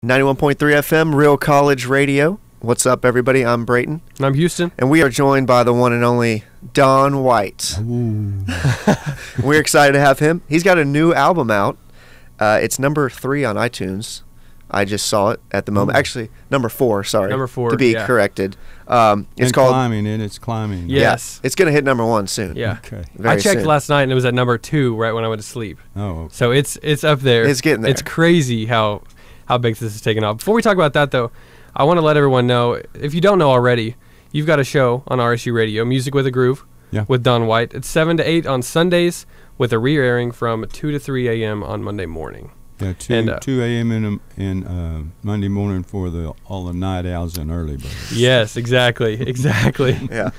91.3 FM, Real College Radio. What's up, everybody? I'm Brayton. And I'm Houston. And we are joined by the one and only Don White. We're excited to have him. He's got a new album out. It's number 3 on iTunes. I just saw it at the moment. Actually, number 4, sorry. Number 4, to be corrected. It's called Climbing, and it's climbing. Yes. Yeah, it's going to hit number 1 soon. Yeah. Okay. I checked last night, and it was at number 2 right when I went to sleep. Oh, okay. So it's up there. It's getting there. It's crazy how big this is taking off. Before we talk about that, though, I want to let everyone know, if you don't know already, you've got a show on RSU Radio, Music with a Groove, with Don White. It's 7 to 8 on Sundays, with a re-airing from 2 to 3 a.m. on Monday morning. Yeah, 2 a.m. in Monday morning for all the night owls and early birds. Yes, exactly. Yeah.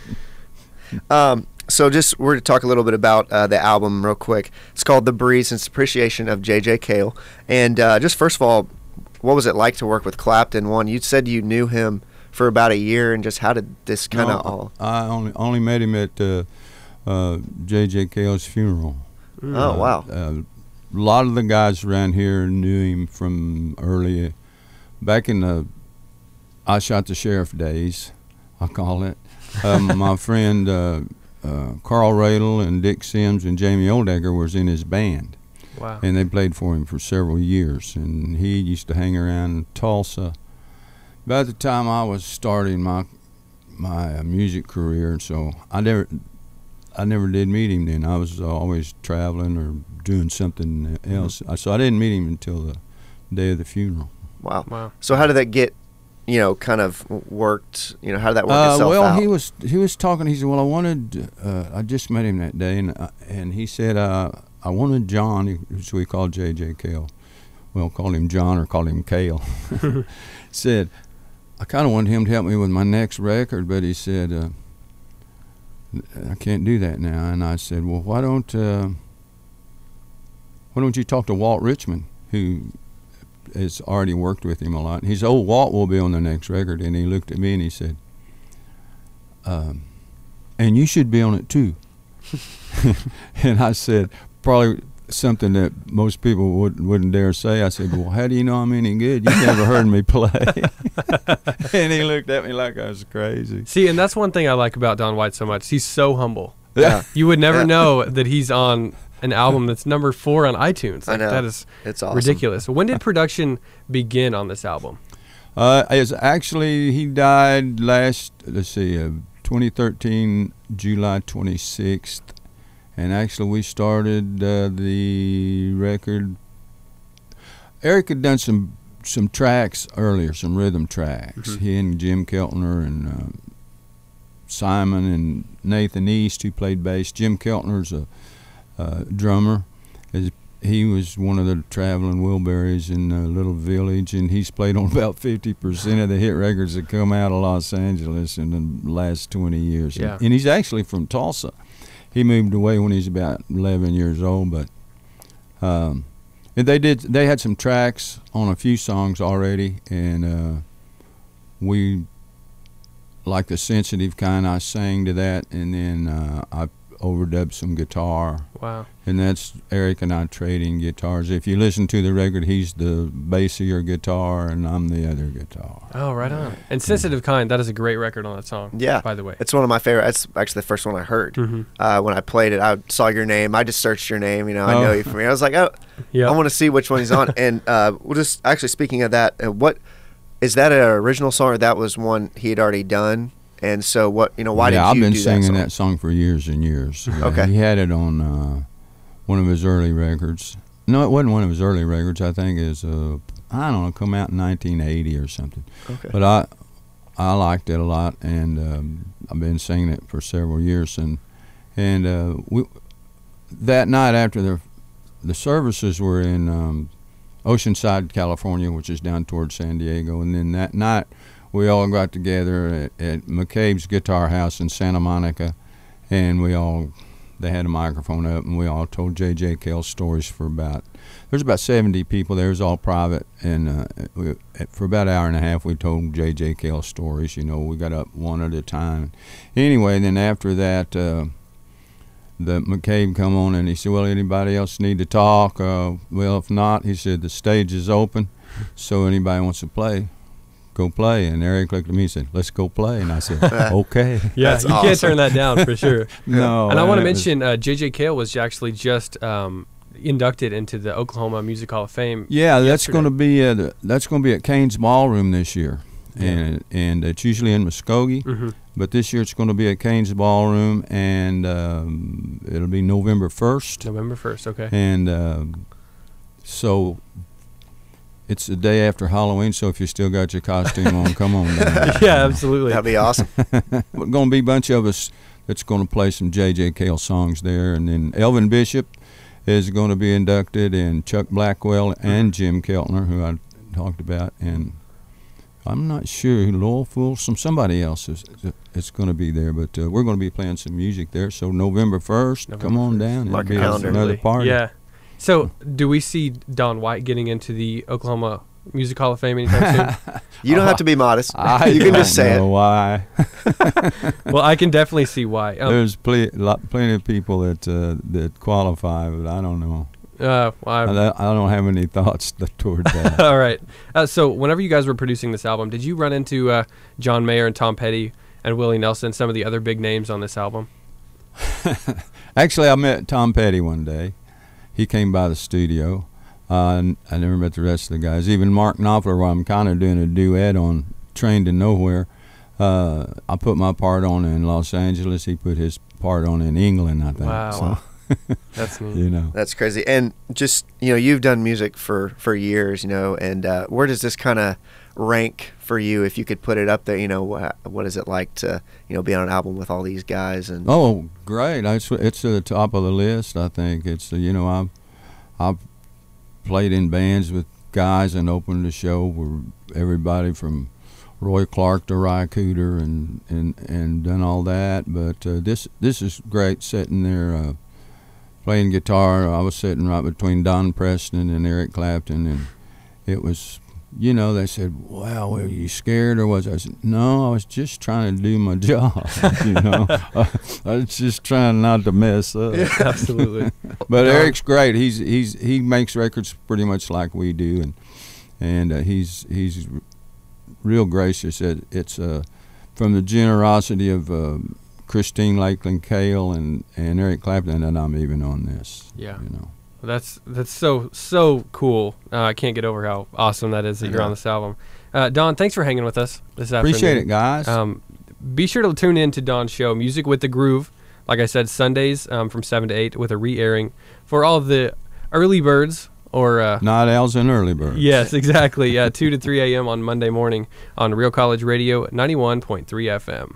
So we're going to talk a little bit about the album real quick. It's called The Breeze. It's appreciation of JJ Cale. And just first of all, what was it like to work with Clapton? You said you knew him for about a year, and just how did this kind of all? I only met him at JJ Cale's funeral. Oh, wow. A lot of the guys around here knew him from early, back in the I Shot the Sheriff days, I call it. My friend Carl Radel and Dick Sims and Jamie Oldegger was in his band. Wow. And they played for him for several years. And he used to hang around Tulsa. About the time I was starting my music career, so I never did meet him then. I was always traveling or doing something else. So I didn't meet him until the day of the funeral. Wow. So how did that get, kind of worked? How did that work itself out? He was talking. He said, "Well, I wanted. I just met him that day, and he said I wanted John, who we called JJ Cale. Well, called him John or called him Cale. Said I kind of wanted him to help me with my next record, but he said." I can't do that now. And I said, well, why don't you talk to Walt Richmond, who has already worked with him a lot. And he said, Walt will be on the next record. And he looked at me and he said, and you should be on it too. And I said, probably something that most people wouldn't dare say. I said, well, how do you know I'm any good? You've never heard me play. And he looked at me like I was crazy. See, and that's one thing I like about Don White so much. He's so humble. Yeah. You would never know that he's on an album that's number 4 on iTunes. I know. That is awesome. Ridiculous. When did production begin on this album? He died 2013, July 26th. And actually, we started the record. Eric had done some tracks earlier, some rhythm tracks. Mm-hmm. He and Jim Keltner and Simon and Nathan East, who played bass. Jim Keltner's a drummer. He was one of the traveling Wilburys in a little village, and he's played on about 50% of the hit records that come out of Los Angeles in the last 20 years. Yeah. And he's actually from Tulsa. He moved away when he was about 11 years old, but and they had some tracks on a few songs already, and we, like the sensitive kind, I sang to that, and then I overdubbed some guitar. Wow. And that's Eric and I trading guitars. If you listen to the record, he's the bassier guitar and I'm the other guitar. Oh, right on. And Sensitive Kind, that is a great record on that song. Yeah. By the way. It's one of my favorite. That's actually the first one I heard. Mm-hmm. When I played it, I saw your name. I just searched your name. I know you from me. I was like, I want to see which one he's on. And we'll just actually, speaking of that, what is that an original song, or that was one he had already done? And so why did you do that song? Yeah, I've been singing that song for years and years. Okay. He had it on one of his early records. No, it wasn't one of his early records. I think it was, I don't know, come out in 1980 or something. Okay. But I liked it a lot, and I've been singing it for several years. And that night after the services were in Oceanside, California, which is down towards San Diego, and then that night we all got together at McCabe's Guitar House in Santa Monica, and they had a microphone up, and we all told JJ Cale stories there's about 70 people there. It was all private, and for about an hour and a half we told JJ Cale stories. We got up one at a time. Anyway, then after that, the McCabe come on, and he said, well, anybody else need to talk? Well, if not, he said, the stage is open. So anybody wants to play, go play. And Eric looked at me and said, let's go play. And I said, okay. Yeah, That's you awesome. can't turn that down for sure. No. And I want to mention JJ Cale was actually just inducted into the Oklahoma Music Hall of Fame. Yeah, that's yesterday. going to be at Kane's Ballroom this year. Yeah. And it's usually in Muskogee, but this year it's going to be at Kane's Ballroom, and it'll be November 1st. November 1st, okay. And so it's the day after Halloween, so if you still got your costume on, come on down. Yeah, absolutely. That'd be awesome. We're going to be a bunch of us that's going to play some JJ Cale songs there, and then Elvin Bishop is going to be inducted, and Chuck Blackwell and Jim Keltner, who I talked about, and I'm not sure who, Lowell Fulsom, somebody else is going to be there, but we're going to be playing some music there. So November 1st, come on down. Mark It'll your be calendar. another party. Yeah. So, do we see Don White getting into the Oklahoma Music Hall of Fame anytime soon? You don't have to be modest. I You can just say don't know it. why. Well, I can definitely see why. There's plenty of people that qualify, but I don't know. Well, I don't have any thoughts toward that. all right. So, whenever you guys were producing this album, did you run into John Mayer and Tom Petty and Willie Nelson, some of the other big names on this album? Actually, I met Tom Petty one day. He came by the studio. I never met the rest of the guys. Even Mark Knopfler, while I'm kind of doing a duet on Train to Nowhere, I put my part on in Los Angeles. He put his part on in England, I think. Wow. So, That's neat. you know. That's crazy. And just, you've done music for years, and where does this kind of rank for you if you could put it up there? What is it like to, be on an album with all these guys? And Oh, great. It's to the top of the list, I think. It's, I've played in bands with guys and opened the show where everybody from Roy Clark to Ry Cooder and done all that. But this is great, sitting there playing guitar. I was sitting right between Don Preston and Eric Clapton, and it was, they said, wow, were you scared or was I said, no, I was just trying to do my job, I was just trying not to mess up. Yeah, absolutely. But Eric's great. He makes records pretty much like we do, and he's real gracious. It's from the generosity of Christine Lakeland Cale and Eric Clapton that I'm even on this. Yeah. That's so cool. I can't get over how awesome that is that you're on this album. Don, thanks for hanging with us this afternoon. Appreciate it, guys. Be sure to tune in to Don's show, Music with the Groove. Like I said, Sundays from 7 to 8 with a re-airing for all of the early birds or night owls and early birds. Yes, exactly. 2 to 3 a.m. on Monday morning on Real College Radio 91.3 FM.